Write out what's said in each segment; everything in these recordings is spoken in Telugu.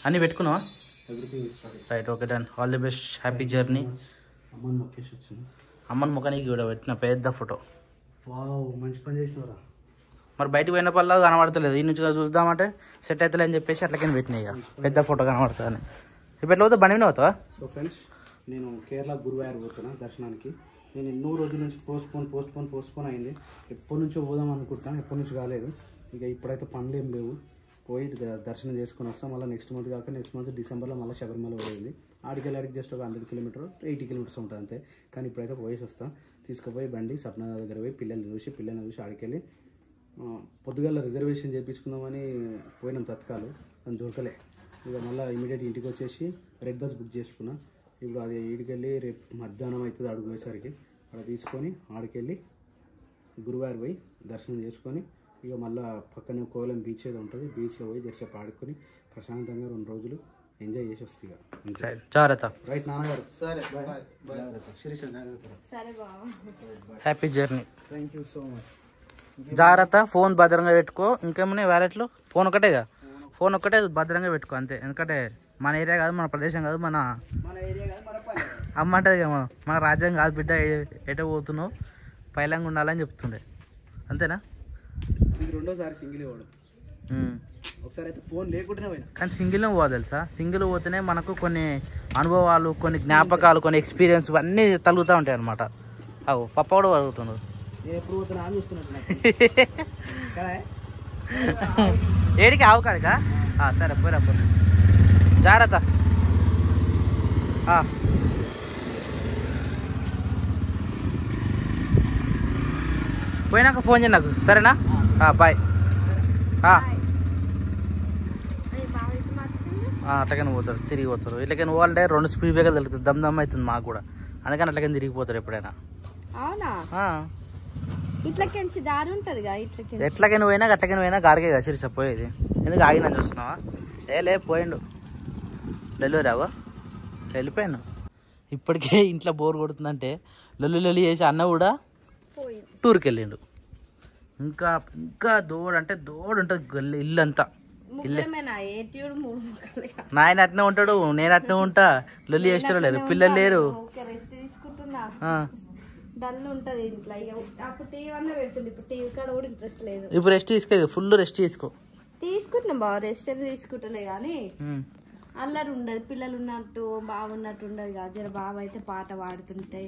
అన్నీ పెట్టుకున్నావా? Right, okay, done. All the best, happy journey. అమ్మని ముఖానికి కూడా పెట్టిన పెద్ద ఫోటో. మంచి పని చేసినవరా. మరి బయటకు పోయిన పల్లా కనబడతలేదు, ఈ నుంచి చూద్దామంటే సెట్ అవుతుంది అని చెప్పేసి అట్లకని పెట్టినాయి. ఇక పెద్ద ఫోటో కనబడుతుంది. ఇప్పుడు ఎట్లా పోతావు? బండి మీద పోతావా? సో ఫ్రెండ్స్, నేను కేరళ గురువాయూర్ పోతున్నా దర్శనానికి. నేను ఎన్నో రోజుల నుంచి పోస్ట్పోన్ అయింది. ఎప్పటి నుంచో పోదాం అనుకుంటాను, ఎప్పటి నుంచి కాలేదు. ఇక ఇప్పుడైతే పనులు ఏం లేవు. పోయి దర్శనం చేసుకుని వస్తాం. మళ్ళీ నెక్స్ట్ మంత్ డిసెంబర్లో మళ్ళీ శబరిమల పోయింది. ఆడికి జస్ట్ ఒక 100 కిలోమీటర్ 80 కిలోమీటర్స్ ఉంటుంది అంతే. కానీ ఇప్పుడైతే పోయేసి వస్తాం. తీసుకుపోయి బండి సప్న దగ్గర పోయి పిల్లల్ని చూసి ఆడికెళ్ళి పొద్దుగాల రిజర్వేషన్ చేయించుకుందామని పోయినాం తత్కాలు, అని దొరకలే. ఇక మళ్ళీ ఇమీడియట్ ఇంటికి వచ్చేసి రెడ్ బస్ బుక్ చేసుకున్నా. ఇప్పుడు అది ఈడికెళ్ళి రేపు మధ్యాహ్నం అవుతుంది అడుగు పోయేసరికి. అక్కడ తీసుకొని ఆడికెళ్ళి గురువాయూర్ పోయి దర్శనం చేసుకొని ఇక మళ్ళీ పక్కనే కోలం బీచ్ ఏదో ఉంటుంది, బీచ్లో పోయి జస్ట్ ఆడుకొని ప్రశాంతంగా 2 రోజులు ఎంజాయ్ చేసి వస్తుంది. జాగ్రత్త. రైట్ నాన్నగారు. సరే, happy journey. Thank you so much. జాగ్రత్త. ఫోన్ భద్రంగా పెట్టుకో. ఇంకేమున్నాయి వ్యాలెట్లో? ఫోన్ ఒక్కటేగా, ఫోన్ ఒక్కటే భద్రంగా పెట్టుకో అంతే. ఎందుకంటే మన ఏరియా కాదు, మన ప్రదేశం కాదు, మన అమ్మ అంటది కదా, మన రాజ్యం కాదు బిడ్డ, ఎటో పోతున్నావు పైలంగా ఉండాలని చెప్తుండే. అంతేనా? ఇది రెండోసారి సింగిల్ ఇవ్వడం. ఒకసారి అయితే ఫోన్ లేకుండానే పోయినా. కానీ సింగిల్ పోవాలి తెలుసా? సింగిల్ పోతేనే మనకు కొన్ని అనుభవాలు, కొన్ని జ్ఞాపకాలు, కొన్ని ఎక్స్పీరియన్స్ అన్నీ తగులుతూ ఉంటాయి అనమాట. అవు పప్ప కూడా తగులుతున్నాడు. నేను ఎప్పుడు పోతున్నా అని చూస్తున్నట్టు ఏడికి ఆవు కాడికా? సరే పోయిరా పోయి. జాగ్రత్త. పోయినాక ఫోన్ చేయి నాకు, సరేనా? బాయ్. అట్లకైనా పోతారు, తిరిగి పోతారు. ఇట్లకైనా పోవాలంటే 2 స్పీడ్ బ్రేకర్లు తెలుస్తుంది, దమ్ అవుతుంది మాకు కూడా. అందుకని అట్లకైనా తిరిగిపోతారు ఎప్పుడైనా. ఎట్లకైనా పోయినా అట్లకైనా పోయినా గాడికే కదా సిరిస పోయేది. ఎందుకు ఆగినా చూస్తున్నావా? లే పోయిండు డెలివరీ అవో వెళ్ళిపోయాను. ఇప్పటికే ఇంట్లో బోర్ కొడుతుందంటే లొల్లి చేసి అన్న కూడా టూర్కి వెళ్ళిండు. ఇంకా ఇంకా దోడు ఉంటుంది ఇల్లు అంతా. నాయన అట్నే ఉంటాడు, నేను అట్నే ఉంటా. లొల్లి చేస్తాడు లేదు, పిల్లలు లేరు. ఇప్పుడు రెస్ట్ తీసుకో, ఫుల్ రెస్ట్ తీసుకుంటున్నాం బావ. రెస్ట్ అయితే తీసుకుంటలే కానీ అల్లరి ఉండదు. పిల్లలు ఉన్నట్టు బాగున్నట్టు ఉండదు కదా. జర బావ అయితే పాట పాడుతుంటాయి,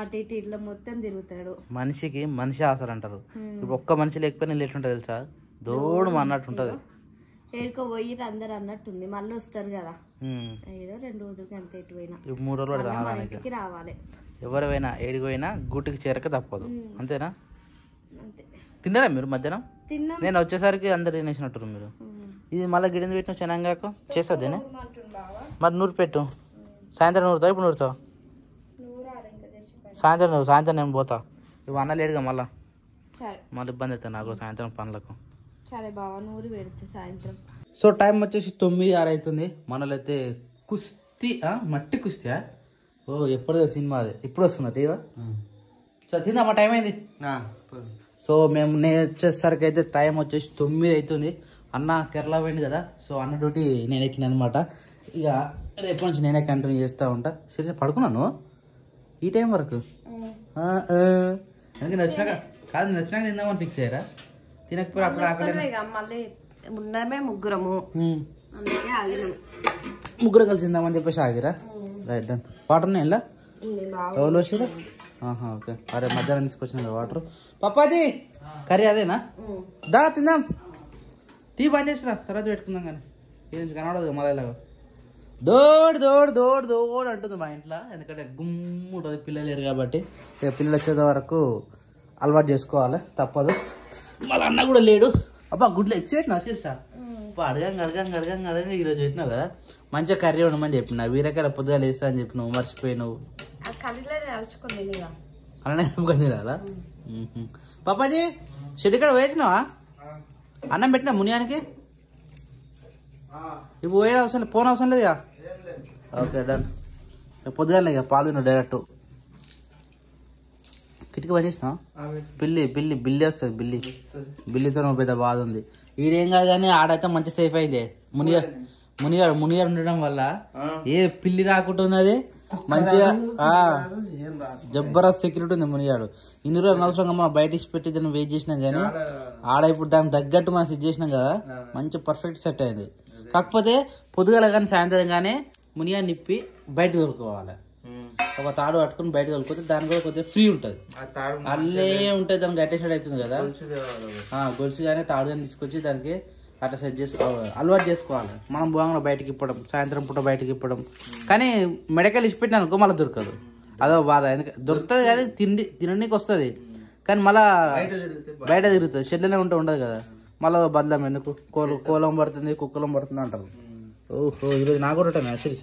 అటు ఇటు ఇట్లా మొత్తం తిరుగుతాడు. మనిషికి మనిషి ఆసరు అంటారు. ఇప్పుడు ఒక్క మనిషి లేకపోయినా ఎట్లుంటది తెలుసా? దోడు అన్నట్టు ఉంటది. ఏడుకో పోయి అందరు అన్నట్టుంది. మళ్ళీ వస్తారు కదా, ఏదో 2 రోజులకి అంత ఎటు పోయినా 3 రోజులు రావాలి. ఎవరైనా ఏడిపోయినా గూటికి చేరక తప్పదు. అంతేనా? తిన్నారా మీరు మధ్యాహ్నం? నేను వచ్చేసరికి అందరు తినేసినట్టు మీరు. ఇది మళ్ళీ గిడింది పెట్టిన చెనంగాకు చేస్తుందేనే. మరి నూరు పెట్టు. సాయంత్రం నూరుతావు? ఇప్పుడు నూరుతావు? సాయంత్రం నేను పోతా. ఇవి అన్న లేడుగా మళ్ళీ ఇబ్బంది అవుతుంది నాకు సాయంత్రం పనులకు. సో టైం వచ్చేసి 9:06 అవుతుంది. మనలైతే కుస్తీ మట్టి కుస్తీ. ఎప్పుడో సినిమా అది ఇప్పుడు వస్తుందా టీవీ? సరే తిందామా, టైం అయింది. సో నేను వచ్చేసరికి అయితే టైం వచ్చేసి 9 అవుతుంది. అన్న కేరళ పోయింది కదా, సో అన్న డ్యూటీ నేను ఎక్కిన అనమాట. ఇక రేపు నుంచి నేనే కంటిన్యూ చేస్తూ ఉంటా. సరే పడుకున్నాను ఈ టైం వరకు. అందుకే వచ్చినాక కాదు, నేను వచ్చినాక తిందామని ఫిక్స్ అయ్యారా? తినకపోతే అప్పుడు ఆకలి. ముగ్గురం కలిసి తిందామని చెప్పేసి ఆగిరా. Right done. వాటర్ ఉన్నాయి ఇలా ఎవరు వచ్చారా? ఓకే. అరే మధ్యాహ్నం తీసుకొచ్చిన వాటర్. పప్పాది కర్రీ అదేనా? దా తిందాం. టీ బంద్ చేసిరా, తర్వాత పెట్టుకుందాం. కానీ ఈ నుంచి కనబడదు మళ్ళీ ఇలాగా దోడు అంటుంది మా ఇంట్లో. ఎందుకంటే గుమ్ము ఉంటుంది, పిల్లలు లేరు కాబట్టి. ఇక పిల్లలు వచ్చేది వరకు అలవాటు చేసుకోవాలి, తప్పదు. మళ్ళీ అన్న కూడా లేడు. అబ్బా గుడ్లు ఎక్సిపెట్టినా చేస్తా అడగంగా ఈరోజు పెట్టినావు కదా. మంచిగా కర్రీ ఉండమని చెప్పిన. వీరకాయల పొద్దుగా వేస్తా అని చెప్పినావు, మర్చిపోయినావు. అలానే కానీ రాదా? పాపాజీ షెడ్ ఇక్కడ వేసినావా? అన్నం పెట్టినా మునియానికి? ఇప్పుడు పోయిన అవసరం ఫోన్ అవసరం లేదుగా. Okay done. పొద్దుగా ఇక పాలు డైరెక్ట్ కిటికీ పని చేసినా. బిల్లి వస్తుంది. బిల్లితో పెద్ద బాధ ఉంది. ఈడేం కాదు కానీ ఆడైతే మంచి సేఫ్ అయింది. మునిగాడు ఉండడం వల్ల ఏ పిల్లి రాకుండా ఉన్నది మంచిగా జబర్దస్త్ సెక్యూరిటీ ఉంది మునిగాడు. ఇన్ని రోజులు అనవసరంగా మనం బయట పెట్టి దాన్ని వెయిట్ చేసినాం కానీ ఆడ ఇప్పుడు దానికి తగ్గట్టు మనం సెట్ చేసినాం కదా, మంచి పర్ఫెక్ట్ సెట్ అయింది. కాకపోతే పొద్దుగల కానీ సాయంత్రం కానీ మునిగా నిప్పి బయట దొరుకోవాలి. ఒక తాడు పట్టుకుని బయట దొరికితే దాని కూడా కొద్దిగా ఫ్రీ ఉంటుంది. అల్లే ఉంటుంది, దానికి అటెన్షన్ అవుతుంది కదా. గొలుసు కానీ తాడు కానీ తీసుకొచ్చి దానికి అట్లా సెట్ అలవాటు చేసుకోవాలి. మనం బాగా బయటకి ఇప్పడం, సాయంత్రం పూట బయటకి ఇప్పడం. కానీ మెడకల్ ఇచ్చిపెట్టిన అనుకో మళ్ళీ దొరకదు, అదో బాధ. ఎందుకంటే దొరుకుతుంది కానీ తినడానికి వస్తుంది కానీ మళ్ళా బయట తిరుగుతుంది. షెడ్లోనే ఉండదు కదా, మళ్ళీ బదలం ఎందుకు కోలం పడుతుంది కుక్కలం పడుతుంది అంటారు. ఓహో ఈరోజు నాకు కూడా message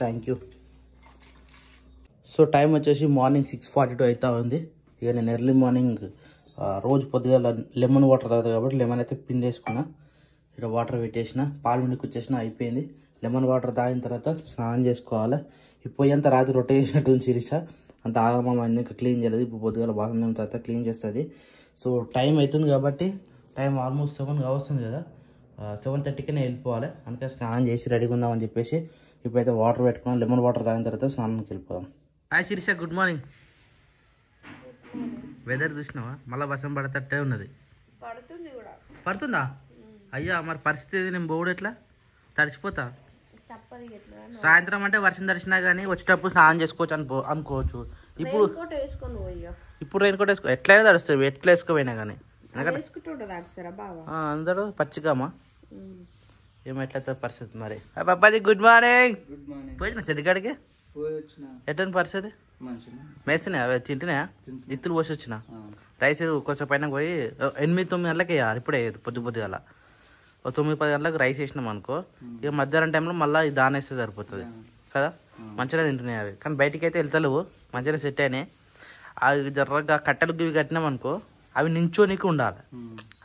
thank you. So time వచ్చేసి మార్నింగ్ 6:42 అవుతా ఉంది. ఇక నేను ఎర్లీ మార్నింగ్ రోజు పొద్దుగా లెమన్ వాటర్ తాగుతాను కాబట్టి లెమన్ అయితే పిండేసుకున్నా. ఇక్కడ వాటర్ పెట్టేసిన, పాలు పిండికొచ్చేసిన, అయిపోయింది. లెమన్ వాటర్ తాగిన తర్వాత స్నానం చేసుకోవాలి. ఇప్పుడు అంతా రాత్రి రొట్టె చేసినట్టు శిరీష అంత ఆగమని ఇంకా క్లీన్ చేయలేదు. ఇప్పుడు పొద్దుగాల బాగా తర్వాత క్లీన్ చేస్తుంది. సో టైం అవుతుంది కాబట్టి టైం ఆల్మోస్ట్ 7 కావస్తుంది కదా, 7:30కే వెళ్ళిపోవాలి. అందుకే స్నానం చేసి రెడీగా ఉందామని చెప్పేసి ఇప్పుడైతే వాటర్ పెట్టుకున్నాం. లెమన్ వాటర్ తాగిన తర్వాత స్నానానికి వెళ్ళిపోదాం. Hi Sirisha, good morning. Weather చూసినావా, మళ్ళీ వర్షం పడతట్టే ఉన్నది. పడుతుందా? అయ్యా మరి పరిస్థితి నేను బోర్డు ఎట్లా తడిచిపోతా. సాయంత్రం అంటే వర్షం తడిచినా కానీ వచ్చేటప్పుడు స్నానం చేసుకోవచ్చు అనుకోవచ్చు. ఇప్పుడు రెయిన్ కోట్ వేసుకో, ఎట్లయినా తడుస్తుంది, ఎట్లా వేసుకోపోయినా కానీ. అందరూ పచ్చికామా ఏమో ఎట్లయితే పరిస్థితి. మరి బాబాజీ గుడ్ మార్నింగ్. పోయినా చెడ్డికాడికి ఎట్లా పరిస్థితి? మేసినా అవి తింటున్నా, ఇత్తులు పోసి వచ్చిన రైస్ కొంచెం పైన పోయి 8-9 గంటలకి వేయాలి. ఇప్పుడే పొద్దుగల 9-10 గంటలకు రైస్ వేసినాం అనుకో, ఇక మధ్యాహ్నం టైంలో మళ్ళీ దాని వేస్తే సరిపోతుంది కదా. మంచిగా తింటున్నాయి అవి, కానీ బయటికి అయితే వెళ్తలేవు, మంచిగా సెట్ అయినాయి. అవి జర్రగా కట్టెలు ఇవి కట్టినాం అనుకో, అవి నించోనికి ఉండాలి.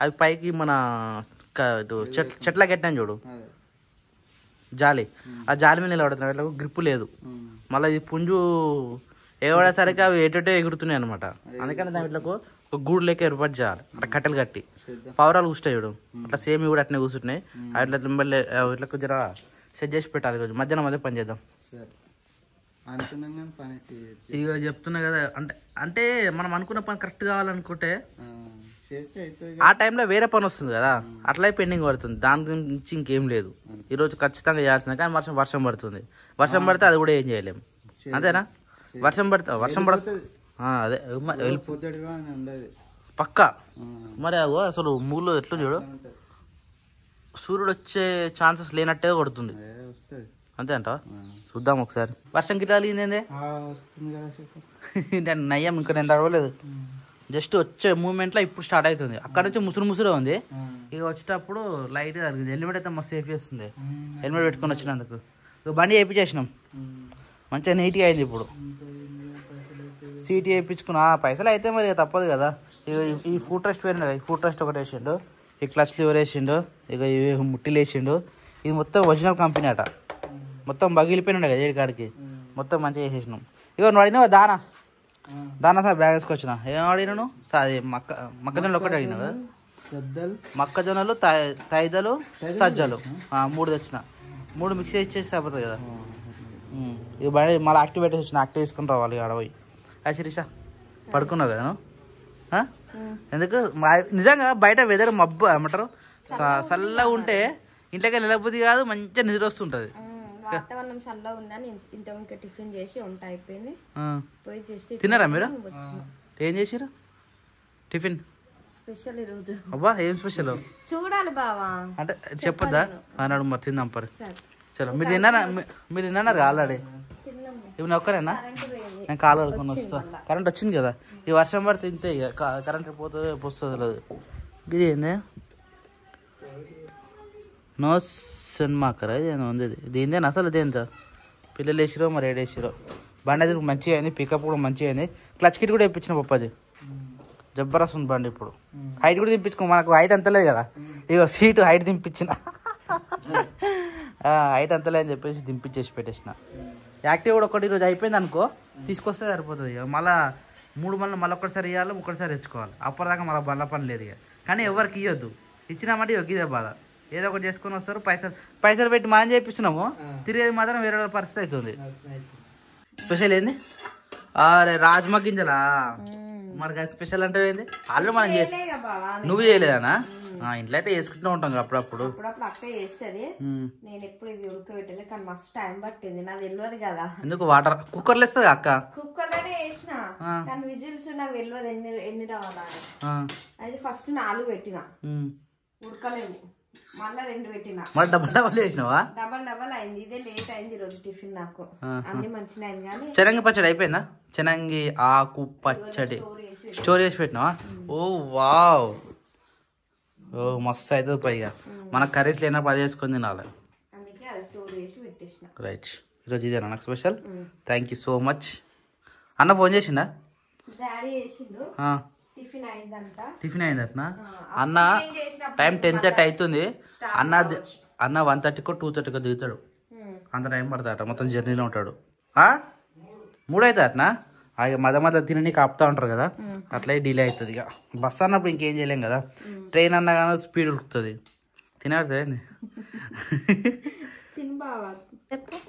అవి పైకి మన చెట్ల కట్టినాం చూడు జాలి, ఆ జాలి మీద నిలబడుతున్నాయి, వీళ్ళకు గ్రిప్ లేదు. మళ్ళీ ఇది పుంజు ఎగబడేసరికి అవి ఎటో ఎగురుతున్నాయి అనమాట. అందుకని దాని వీళ్ళకు ఒక గూడు లెక్క ఏర్పాటు చేయాలి, అట్లా కట్టెలు కట్టి. పవరాలు కూస్తాయి చూడు, అట్లా సేమ్ కూడా అట్నే కూర్చుంటున్నాయి. అట్లా ఇట్లా జర సెట్ చేసి పెట్టాలి. ఈరోజు మధ్యాహ్నం అదే పని చేద్దాం. ఇక చెప్తున్నా కదా, అంటే మనం అనుకున్న పని కరెక్ట్ కావాలనుకుంటే ఆ టైంలో వేరే పని వస్తుంది కదా, అట్లా పెండింగ్ పడుతుంది. దాని గురించి ఇంకేం లేదు. ఈరోజు ఖచ్చితంగా చేయాల్సింది. కానీ వర్షం పడుతుంది. వర్షం పడితే అది కూడా ఏం చేయలేము, అంతేనా? వర్షం పడితే అదే పక్కా. మరి అసలు మూలు ఎట్లు చూడు, సూర్యుడు వచ్చే ఛాన్సెస్ లేనట్టే కొడుతుంది, అంతే అంట. చూద్దాం ఒకసారి. వర్షం గిటాలిందే నయ్యం, ఇంకా నేను తడవలేదు. జస్ట్ వచ్చే మూమెంట్లో ఇప్పుడు స్టార్ట్ అవుతుంది. అక్కడ నుంచి ముసురు ఉంది. ఇక వచ్చేటప్పుడు లైట్ తగ్గింది. హెల్మెట్ అయితే మస్తు సేఫ్ చేస్తుంది. హెల్మెట్ పెట్టుకొని వచ్చినందుకు ఇక బండి వేయించేసినాం, మంచిగా నీట్గా అయింది. ఇప్పుడు సీట్ వేయించుకున్నా, పైసలు అయితే మరి తప్పదు కదా. ఇక ఈ ఫుట్ రెస్ట్ వేరే, ఈ ఫుట్ రెస్ట్ ఒకటి వేసిండు, ఈ క్లచ్ లివర్ వేసిండు, ఇక ఇవి ముట్టిలు వేసిండు. ఇది మొత్తం ఒరిజినల్ కంపెనీ అట, మొత్తం బగిలిపోయినాడు కదా ఏడు కాడికి, మొత్తం మంచిగా వేసేసినాం. ఇక నువ్వు అడిగినావు దానా సార్ బ్యాగ్ వేసుకొచ్చిన. ఏం అడిగినాను అది మొక్కజొన్నలు ఒకటి అడిగినావు కదా. మొక్కజొన్నలు, తైదలు, సజ్జలు 3 తెచ్చిన. 3 మిక్స్ ఇచ్చేసి అయిపోతుంది కదా. ఇక బయట మళ్ళీ యాక్టివ్ పెట్టేసి వచ్చిన, యాక్టివ్ వేసుకుని రావాలి ఆడపోయి. అది శిరీష పడుకున్నావు కదా నువ్వు? ఎందుకు నిజంగా బయట వెదర్ మబ్బు ఏమంటారు, చల్లగా ఉంటే ఇంట్లోకి నిలబుద్ధి కాదు, మంచిగా నిద్ర వస్తుంటది. వాతావరణం చల్లగా ఉందని ఇంత టిఫిన్ చేసి వంట అయిపోయింది. తిన్నారా మీరు? ఏం చేసారు టిఫిన్? స్పెషల్ ఈరోజు. అబ్బా ఏం స్పెషల్ చూడాలి బావా, అంటే చెప్పొద్దా? అన్నాడు మరి తిందాం పరి. చలో మీరు తిన్నారా ఆల్రెడీ? ఇప్పుడు ఒక్కరేనా? నేను కాలు కలుపుకొని వస్తా. కరెంట్ వచ్చింది కదా, ఈ వర్షం పడితే ఇంతే, ఇక కరెంట్ పోతుంది పోస్తుంది లేదు. ఇది ఏంది నో సినిమాకరా ఇదేనా ఉంది? దీనిదేనా అసలు? ఇదేంత పిల్లలు వేసిరో మరి ఏడేసిరో. బండి అయితే మంచిగా అయింది, పికప్ కూడా మంచిగా అయింది. క్లచ్ కిట్ కూడా తెప్పించిన పప్పది, జబర్దస్త్ ఉంది బండి. ఇప్పుడు హైట్ కూడా దింపించుకో, మనకు హైట్ అంతలేదు కదా. ఇక సీటు హైట్ దింపించిన, హైట్ అంతలేదని చెప్పేసి దింపించేసి పెట్టేసిన. యాక్టివ్ కూడా ఒకటి ఈరోజు అయిపోయింది అనుకో, తీసుకొస్తే సరిపోతుంది. ఇక మళ్ళీ 3 మళ్ళీ ఒక్కటిసారి ఇవ్వాలి, ఒక్కటిసారి తెచ్చుకోవాలి. అప్పటిదాకా మళ్ళీ బండ్ల పని లేదు ఇక. కానీ ఎవరికి ఇవ్వద్దు, ఇచ్చినామంటే ఇదే బాధ. ఏదో ఒకటి చేసుకొని వస్తారు, పైసలు పెట్టి మనం చేపిస్తున్నాము, తిరిగేది మాత్రం వేరే వాళ్ళ పరిస్థితి అవుతుంది. స్పెషల్ ఏంది? అరే రాజ్మా గింజలా? మరి స్పెషల్ అంటే ఏంది? ఆల్రెడీ మనం నువ్వు చేయలేదానా? ఇంట్లో అయితే వేసుకుంటూ ఉంటాం అప్పుడప్పుడు. అక్క చేస్తుంది, నేను ఎప్పుడు ఇవి ఉడకబెట్టలే, కానీ మస్తు టైం పట్టింది, నాకు తెలియదు కదా. ఎందుకు వాటర్ కుక్కర్లో వేస్తుంది అక్క? కుక్కర్లోనే వేసిన, కానీ విజిల్స్ నాకు తెలియదు ఎన్ని రావాలి. అయితే ఫస్ట్ 4 పెట్టిన, ఉడకలేవు, మళ్ళా 2 పెట్టిన, డబల్ వేసినావా? డబల్ అయింది. ఇదే లేట్ అయింది ఈరోజు టిఫిన్ నాకు. అన్ని మంచిగా అయింది. కానీ చెనంగి పచ్చడి అయిపోయిందా? చెనంగి ఆకు పచ్చడి స్టోర్ చేసి పెట్టినావా? ఓ వావ్, ఓ మస్తు అవుతుంది. పైగా మన కర్రీస్ లేనప్పుడు అది వేసుకొని తినాలి. రైట్, ఈరోజు ఇదేనా నాకు special? Thank you so much. అన్న ఫోన్ చేసిండా? టిఫిన్ అయిందట్నా? అన్న టైం 10:30 అవుతుంది. అన్న 1:30కో 2:30కో దిగుతాడు. అంత టైం పడతాడట, మొత్తం జర్నీలో ఉంటాడు. 3 అవుతుంది అట్నా? మధ్య తిననీకి ఆపుతా ఉంటారు కదా, అట్లా డిలే అవుతుంది. ఇక బస్ అన్నప్పుడు ఇంకేం చేయలేం కదా, ట్రైన్ అన్నా కానీ స్పీడ్ ఉరుకుతుంది. తినేది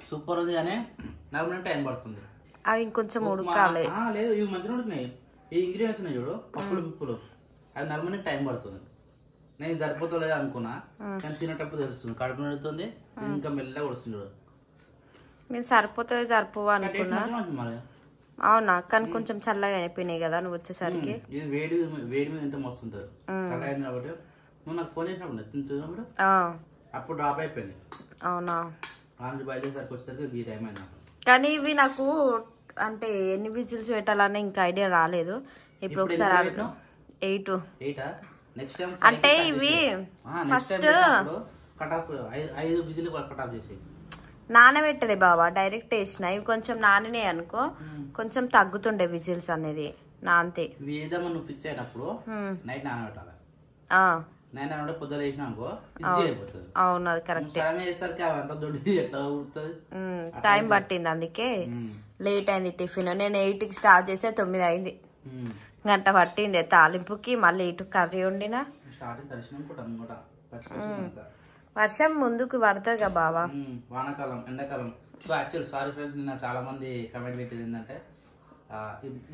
సూపర్ ఉంది, కానీ నాకు టైం పడుతుంది. అవి ఇంకొంచెం ఉడకాలి. లేదు, ఇవి మంచిగా ఉడికినాయి. ఈ ఇంగ్రీడియంట్స్ ఉన్నాయి చూడు, పప్పులు పిప్పులు, అవి నరమడానికి టైం పడుతుంది. నేను సరిపోతలేదు అనుకున్నా, కానీ తినేటప్పుడు తెలుస్తుంది, కడుపు నడుతుంది, ఇంకా మెల్లగా వస్తుంది చూడు. నేను సరిపోవా అనుకున్నా. అవునా? కానీ కొంచెం చల్లగా అయిపోయినాయి కదా నువ్వు వచ్చేసరికి. ఇది వేడి మీద ఎంత మస్తు ఉంటుంది, చల్లగా కాబట్టి. నువ్వు నాకు ఫోన్ చేసినప్పుడు తింటున్నప్పుడు అప్పుడు డ్రాప్ అయిపోయింది. అవునా? బయలుదేరికి వచ్చేసరికి ఈ టైం అయినా. కానీ ఇవి నాకు అంటే ఎన్ని విజిల్స్ పెట్టాలనే ఇంకా ఐడియా రాలేదు. ఇప్పుడు ఒకసారి 8 అంటే ఇవి ఫస్ట్ నానబెట్టలే బాబా, డైరెక్ట్ వేసిన. ఇవి కొంచెం నానినే అనుకో, కొంచెం తగ్గుతుండే విజిల్స్ అనేది నాంతే. ఫిక్స్ అయినప్పుడు నైట్ నానబెట్టాలి. అవును, అది కరెక్ట్. టైం పట్టింది, అందుకే లేట్ అయింది టిఫిన్. నేను 8కి స్టార్ట్ చేస్తే 9 అయింది. గంట పట్టింది తాలింపుకి, మళ్ళీ ఇటు కర్రీ వండిన. వర్షం ముందుకు పడుతుంది కదా బావా, వానాకాలం ఎండాకాలం. సో యాక్చువల్ సారీ ఫ్రెండ్స్, నిన్న చాలా మంది కమెంట్ పెట్టేది ఏంటంటే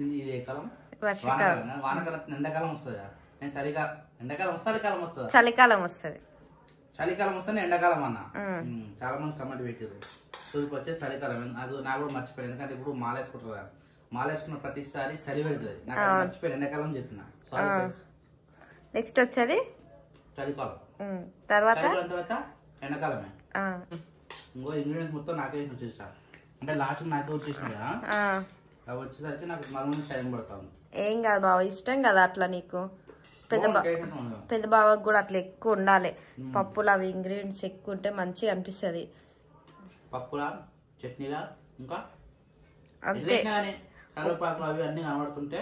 ఇది ఏ కాలం? వర్షాకాలం. వానాకాలం ఎండాకాలం వస్తుంది. నేను సరిగా ఎండాకాలం వస్తుంది, చలికాలం వస్తుంది. చలికాలం వస్తుంది ఎండాకాలం అన్న చాలా మంది కమెంట్ పెట్టారు. సో ఇప్పుడు వచ్చేసి చలికాలం. అది నాకు కూడా మర్చిపోయింది, ఎందుకంటే ఇప్పుడు మాలేసుకుంటారు కదా, మాలేసుకున్న ప్రతిసారి చలి పెడుతుంది. నాకు మర్చిపోయింది, ఎండాకాలం చెప్పిన. నెక్స్ట్ వచ్చేది చలికాలం, తర్వాత ఎండాకాలమే. ఇంకో ఇంగ్రీడియంట్స్ మొత్తం నాకే వచ్చేసా, అంటే లాస్ట్ నాకే వచ్చేసిన కదా, అవి వచ్చేసరికి నాకు మళ్ళీ టైం పడుతుంది. ఏం కాదు బావ, ఇష్టం కదా అట్లా నీకు. పెద్ద బావకు కూడా అట్లా ఎక్కువ ఉండాలి. పప్పులు అవి ఇంగ్రీడియంట్స్ ఎక్కువ ఉంటే మంచిగా అనిపిస్తుంది. పప్పులా, చట్నీలా, ఇంకా అంతే. కరివేపాకు అవి అన్ని కనబడుతుంటే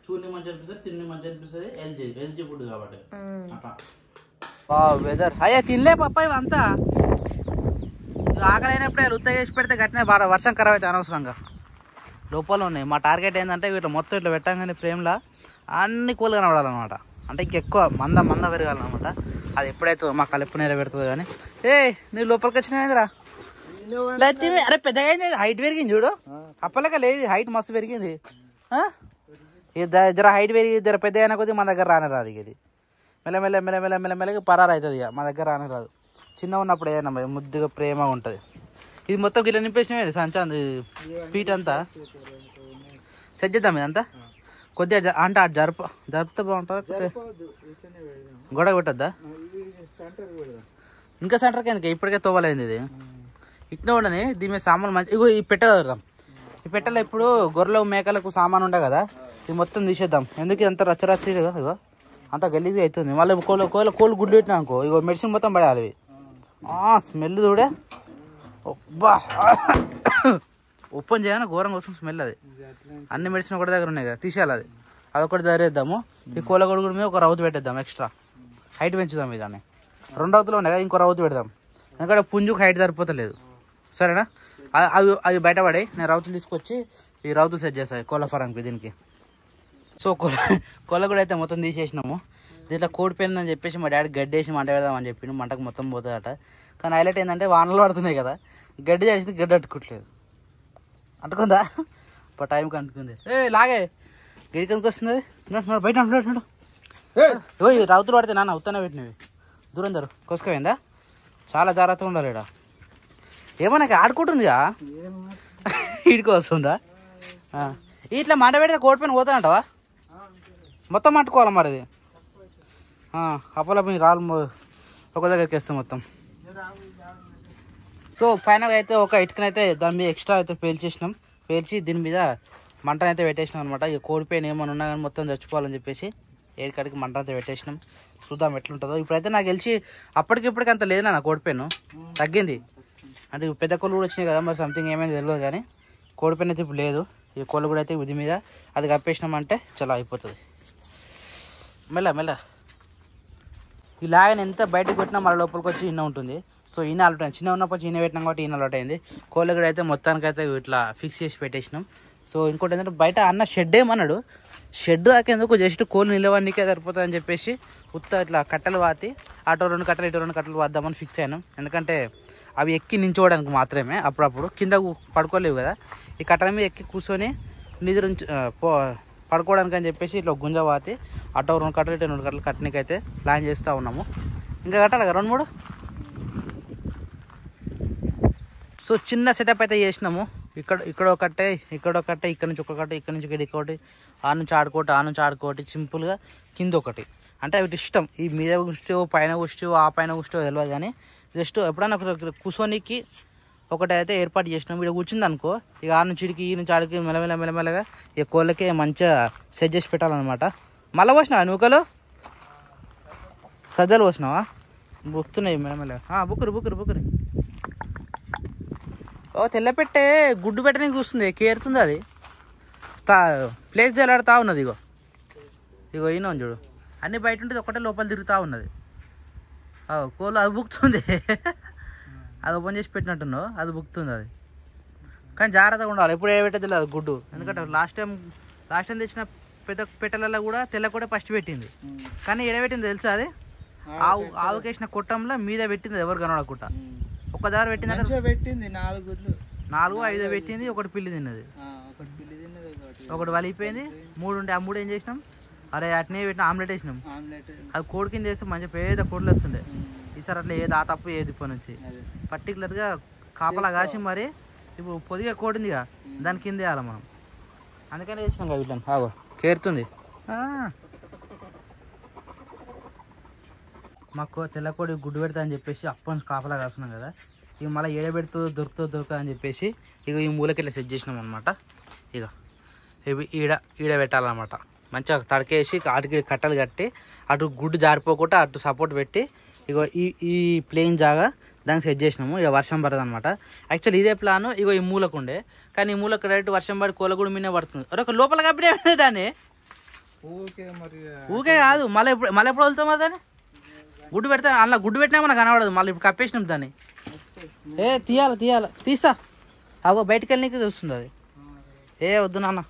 చూడని మంచి అనిపిస్తుంది, తిని మంచి అనిపిస్తుంది. ఎల్జీ ఫుడ్ కాబట్టి అట్లా. వెదర్ అయ్యా తినలే పప్ప ఇవంతా ఆకలి అయినప్పుడే ఉత్తగా వేసి పెడితే గట్టినే వర్షం ఖరాబ్ అయితే అనవసరంగా లోపల ఉన్నాయి. మా టార్గెట్ ఏంటంటే ఇట్లా మొత్తం ఇట్లా పెట్టంగానే ఫ్రేమ్లో అన్ని కూలు కనబడాలన్నమాట. అంటే ఇంకెక్కువ మంద పెరగాలన్నమాట. అది ఎప్పుడైతే మా కలుపు నేల పెడుతుంది. కానీ నీ లోపలికి వచ్చినాయిందిరా లక్ష్మి. అరే పెద్దగా అయింది, హైట్ పెరిగింది చూడు. అప్పలేక లేదు, హైట్ మస్తు పెరిగింది. జర హైట్ పెరిగి జర పెద్ద అయినా కొద్దిగా మన దగ్గర రానే రాదు. ఇది మెల్లమెల్లగా పరారు అవుతుంది. ఇక మా దగ్గర రానే రాదు. చిన్న ఉన్నప్పుడు ఏదైనా ముద్దుగా ప్రేమగా ఉంటుంది. ఇది మొత్తం గిట్ల నింపేసినవి సంచా పీట్ అంతా సెట్ చేద్దాం. ఇదంతా కొద్దిగా అంటే అటు జరుపుతో బాగుంటుంది. గొడవ పెట్టద్దా? ఇంకా సెంటర్కి ఎందుకు, ఇప్పటికే తోవలేదు. ఇది ఇట్లా ఉండని దీని మీద సామాన్లు మంచి. ఇగో ఈ పెట్టె చదువుతాం. ఈ పెట్టెలో ఇప్పుడు గొర్రెలు మేకలకు సామాన్ ఉండే కదా, ఇది మొత్తం తీసేద్దాం. ఎందుకు అంత రచ్చరచ్చి కదా, ఇగో అంత గలీజ్గా అవుతుంది. మళ్ళీ కోళ్ళు గుడ్లు పెట్టినా అనుకో, ఇగో మెడిసిన్ మొత్తం పడేయాలి. స్మెల్ చూడే బా ఓపెన్ చేయగానే ఘోరంగా వస్తుంది స్మెల్. అది అన్ని మెడిసిన్ ఒకటి దగ్గర ఉన్నాయి కదా, తీసేయాలి. అదొకటి ధరేద్దాము. ఈ కోళ్ళ గొడుగుల మీద ఒక రౌతు పెట్టేద్దాం, ఎక్స్ట్రా హైట్ పెంచుదాం. ఇదాన్ని 2 రౌతులు ఉన్నాయి కదా, ఇంకో రౌతు పెడదాం. ఎందుకంటే పుంజుకు హైట్ సరిపోతలేదు. సరేనా? అవి బయటపడి నేను రౌతులు తీసుకొచ్చి ఈ రౌతులు సెట్ చేస్తాను కోళ్ళ ఫారంకి. దీనికి సో కొల్ల కూడా అయితే మొత్తం తీసేసినాము. దీంట్లో కోడిపోయిందని చెప్పేసి మా డాడీ గడ్డి వేసి మంట పెడదామని చెప్పిండు. మంటకు మొత్తం పోతుందట. కానీ హైలైట్ ఏంటంటే వానలు పడుతున్నాయి కదా, గడ్డి చేసింది గడ్డి అట్టుకోవట్లేదు. అంటుకుందా టైంకి అంటుకుంది. లాగే గడ్డి కిందకి వస్తుంది బయట అంటున్నాడు. రౌతులు పడితే నాన్న ఉత్తనే పెట్టినవి దూరం దూరం కోసుకపోయిందా. చాలా జాగ్రత్తగా ఉండాలి. ఇక్కడ ఏమన్నా ఆడుకుంటుందిగా ఇడికి వస్తుందా. ఇట్లా మంట పెడితే కోడిపోయిన పోతానంటావా? మొత్తం అంటుకోవాలి మరి అది. అప్పలపై రాళ్ళు ఒక దగ్గరికి వేస్తాం మొత్తం. సో ఫైనల్గా అయితే ఒక ఇటుకనైతే దాని మీద ఎక్స్ట్రా అయితే పేల్చేసినాం. పేల్చి దీని మీద మంటనైతే పెట్టేసినాం అనమాట. ఇక కోడిపోయిన ఏమైనా ఉన్నా కానీ మొత్తం చచ్చిపోవాలని చెప్పేసి ఏడికాడికి మంట అయితే పెట్టేసినాం. చూద్దాం ఎట్లుంటుందో. ఇప్పుడైతే నాకు తెలిసి అప్పటికిప్పటికి అంత లేదు నా కోడిపోయాను, తగ్గింది. అంటే పెద్ద కోళ్ళు కూడా వచ్చినాయి కదా, మరి సంథింగ్ ఏమైంది తెలియదు. కానీ కోడిపోయిన అయితే ఇప్పుడు లేదు. ఈ కోళ్ళు కూడా అయితే ఇది మీద అది కప్పేసినామంటే చాలా అయిపోతుంది. మెల్ల ఇలాగని ఎంత బయటకు పెట్టినా మళ్ళీ లోపలికి వచ్చి ఇన్న ఉంటుంది. సో ఈయన అలవాటు చిన్న ఉన్నప్పుడు ఈయన పెట్టినాం కాబట్టి ఈయన అలవాటు అయింది. కోళ్ళు కూడా అయితే మొత్తానికైతే ఇట్లా ఫిక్స్ చేసి పెట్టేసినాం. సో ఇంకోటి ఏంటంటే బయట అన్న షెడ్ ఏమన్నాడు, షెడ్ దాకేందుకు జస్ట్ కోళ్ళు నిలవడానికే సరిపోతుంది అని చెప్పేసి ఉత్త ఇట్లా కట్టెలు వాతి అటో 2 కట్టెలు ఇటో 2 కట్టెలు వాద్దామని ఫిక్స్ అయినాం. ఎందుకంటే అవి ఎక్కి నించోవడానికి మాత్రమే, అప్పుడప్పుడు కింద పడుకోలేవు కదా. ఈ కట్టెల మీద ఎక్కి కూర్చొని నిద్ర పడుకోవడానికి అని చెప్పేసి ఇట్లా గుంజ వాతి అటో 2 కట్టెలు ఇటో 2 కట్టెలు కట్టనికైతే ప్లాన్ చేస్తూ ఉన్నాము. ఇంకా కట్టాలి కదా 2-3. సో చిన్న సెటప్ అయితే చేసినాము. ఇక్కడ ఒక కట్టే, ఇక్కడ నుంచి ఒక కట్టే, ఇక్కడ నుంచి ఒకటి, ఆ నుంచి ఆడుకోటి సింపుల్గా కింద ఒకటి. అంటే అవి ఇష్టం, ఈ మీద కూర్చో పైన కూర్చో ఆ పైన కూర్చో తెలియదు. కానీ జస్ట్ ఎప్పుడైనా కూర్చోనికి ఒకటి అయితే ఏర్పాటు చేసినాం. వీడు కూర్చుంది అనుకో, ఇక ఆ నుంచి ఈ నుంచి ఆడికి మెల్లమెల్లగా ఈ కోళ్ళకి మంచిగా సెట్ చేసి పెట్టాలన్నమాట. మళ్ళీ పోసినావా నూకలు సజ్జలు పోసినావా? బుక్కుతున్నాయి మెల్లమెల్లగా. బుక్కురు తెల్ల పెట్టే గుడ్డు పెట్టడానికి చూస్తుంది, కేరుతుంది అది. ప్లేస్ తెలాడుతూ ఉన్నది. ఇగో ఈయన చూడు, అన్నీ బయట ఉంటుంది, ఒకటే లోపల తిరుగుతూ ఉన్నది. కోళ్ళు అది బుక్కుతుంది. అది ఓపెన్ చేసి పెట్టినట్టున్నావు, అది బుక్కుతుంది అది. కానీ జాగ్రత్తగా ఉండాలి, ఎప్పుడు ఏడబెట్టదు అది గుడ్డు. ఎందుకంటే లాస్ట్ టైం తెచ్చిన పెట్టెలలో కూడా తెల్ల కూడా ఫస్ట్ పెట్టింది. కానీ ఏడబెట్టింది తెలుసా? అది ఆవుకేసిన కొట్టంలో మీద పెట్టింది, ఎవరు కనబడకుండా. ఒక దగ్గర పెట్టింది 4-5 పెట్టింది. ఒకటి పిల్లి తిన్నది, ఒకటి వలిగిపోయింది. 3 ఉంటే ఆ 3 ఏం చేసినాం, అరే అట్నే పెట్టిన ఆమ్లెట్ వేసినాం. అది కోడి కింద వేస్తే మంచిగా పేద కోళ్ళు వస్తుండే. ఈసారి అట్లా ఏది ఆ తప్పు ఏది ఇప్పటి నుంచి పర్టికులర్గా కాపలా కాసి మరి ఇప్పుడు పొదిగా కోడిందిగా దాని కింద వేయాలి మనం. అందుకనే వేసినాం కదా వీళ్ళని. కేరుతుంది. మాకు తెల్లకోడి గుడ్డు పెడతా అని చెప్పేసి అప్పటి నుంచి కాపలా కాస్తున్నాం కదా. ఇక మళ్ళీ దొరుకుతుందో అని చెప్పేసి ఇక ఈ మూలకి ఇట్లా సెట్ చేసినాం అనమాట. ఇక ఇవి ఈడ పెట్టాలన్నమాట. మంచిగా తడకేసి ఆటికి కట్టలు కట్టి అటు గుడ్డు జారిపోకుండా అటు సపోర్ట్ పెట్టి ఇగో ఈ ప్లేన్ జాగా దానికి సెట్ చేసినాము. ఇక వర్షం పడుతుంది అనమాట. యాక్చువల్లీ ఇదే ప్లాన్ ఇగో ఈ మూలకు ఉండే, కానీ ఈ మూలకు డైరెక్ట్ వర్షం పడి కోళ్ళ కూడా మీనే పడుతుంది. ఒక లోపల కప్పిడే దాన్ని ఊకే కాదు, మళ్ళీ ఎప్పుడు వెళ్తామా దాన్ని గుడ్డు పెడతా. అలా గుడ్డు పెట్టినా మనకు కనబడదు. మళ్ళీ ఇప్పుడు కప్పేసినాం దాన్ని. తీయాలి తీస్తా. బయటకు వెళ్ళి చూస్తుంది అది. వద్దు నాన్న,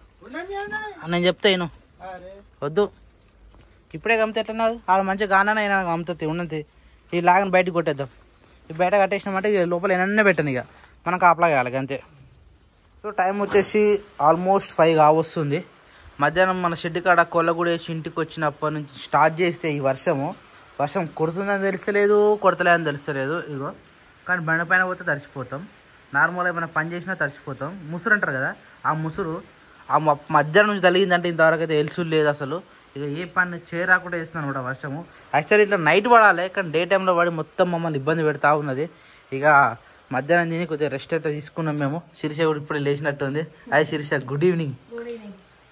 నేను చెప్తా నేను వద్దు. ఇప్పుడే గమ్మితే ఎట్లా ఆడ మంచిగా గానైనా గమ్ముతుంది ఉన్నది. ఈ లాగని బయటకు కొట్టేద్దాం. ఈ బయట కట్టేసినామంటే ఇక లోపల ఎన్ననే పెట్టాను. ఇక మనం కాపలా కావాలి అంతే. సో టైం వచ్చేసి ఆల్మోస్ట్ 5 కావస్తుంది. మధ్యాహ్నం మన షెడ్ కాడ కోళ్ళ కూడా వేసి ఇంటికి వచ్చినప్పటి నుంచి స్టార్ట్ చేస్తే ఈ వర్షం కొడుతుందని తెలుస్తలేదు, కొడతలేదని తెలుస్తలేదు. ఇగో కానీ బండ పైన పోతే తడిచిపోతాం. నార్మల్గా ఏమైనా పని చేసినా తడిచిపోతాం. ముసురు అంటారు కదా, ఆ ముసురు ఆ మధ్యాహ్నం నుంచి తగిలిందంటే ఇంతవరకు అయితే ఎలుసు లేదు అసలు. ఇక ఏ పని చేయరాకుండా వేస్తున్నాను కూడా వర్షము. యాక్చువల్లీ ఇట్లా నైట్ పడాలి, కానీ డే టైంలో పడి మొత్తం మమ్మల్ని ఇబ్బంది పెడతా ఉన్నది. ఇక మధ్యాహ్నం తిని కొద్దిగా రెస్ట్ అయితే తీసుకున్నాం మేము. శిరీష కూడా ఇప్పుడే లేచినట్టుంది. అది శిరీష, గుడ్ ఈవినింగ్.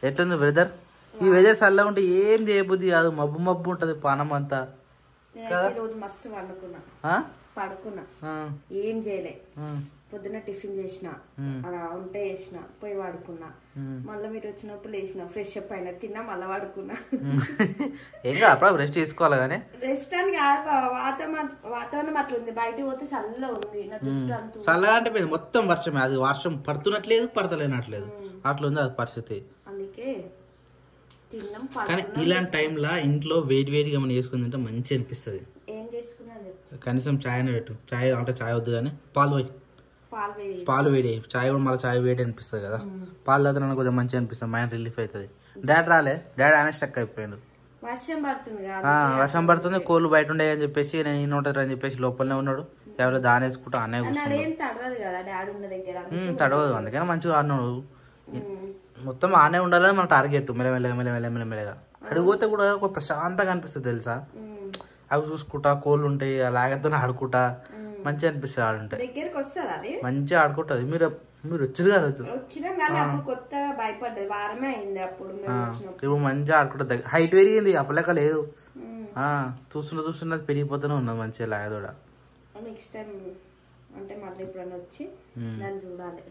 ఎట్లుంది బ్రదర్? ఈ వెదర్ చల్లగా ఉంటే ఏం చేయబుద్ధి కాదు, మబ్బు ఉంటుంది పానం అంతా. పడుకున్నా, ఏం చేయలే. పొద్దున్న టిఫిన్ చేసిన, అలా ఉంటే చేసిన, పోయి వాడుకున్నా. మళ్ళీ మీరు వచ్చినప్పుడు లేచిన, ఫ్రెష్ అప్ అయినా, తిన్నా, మళ్ళీ వాడుకున్నా. ఏం అప్పుడు రెస్ట్ తీసుకోవాలి. కానీ రెస్ట్ అని కాదు, వాతావరణం అట్లా ఉంది. బయటకు పోతే చల్లగా ఉంది. చల్లగా అంటే మొత్తం వర్షమే. అది వర్షం పడుతున్నట్లేదు, పడతలేనట్లేదు, అట్లా ఉంది అది పరిస్థితి. అందుకే తిన్నాం కానీ ఇలాంటి టైంలో ఇంట్లో వేడిగా మనం చేసుకుని తింటే మంచిగా అనిపిస్తుంది. ఏం చేసుకున్నాను కనీసం చాయ్ పెట్టు, చాయ్ అంటే చాయ్ వద్దు కానీ పాలు వేడి చాయ్ కూడా మళ్ళీ చాయ్ వేడి అనిపిస్తుంది కదా. పాలు తాగితే నాకు కొంచెం మంచిగా అనిపిస్తుంది, మైండ్ రిలీఫ్ అవుతుంది. డాడీ రాలే, డాడీ ఆయన స్టక్ అయిపోయాడు. వర్షం పడుతుంది, కోళ్ళు బయట ఉండే అని చెప్పేసి నేను ఈయన ఉంటారు అని చెప్పేసి లోపలనే ఉన్నాడు. ఎవరో దాని వేసుకుంటా అనే తడవదు, అందుకని మంచిగా ఆడినాడు. మొత్తం ఆనే ఉండాలని మన టార్గెట్. మెల్లమెల్లగా అడిగిపోతే కూడా ఒక ప్రశాంతంగా అనిపిస్తుంది తెలుసా. అవి చూసుకుంటా కోళ్ళు ఉంటాయి అలాగతో ఆడుకుంటా మంచిగా అనిపిస్తుంది. ఆడుంటే మంచిగా ఆడుకుంటది. మీరు వచ్చేది కదా ఇప్పుడు మంచిగా ఆడుకుంటుంది. హైట్ పెరిగింది అప్పలేక లేదు. చూస్తున్నది పెరిగిపోతూనే ఉన్నది మంచిగా లాగ కూడా. నెక్స్ట్ టైం అంటే మళ్ళీ ఎప్పుడైనా వచ్చి దాన్ని చూడాలి.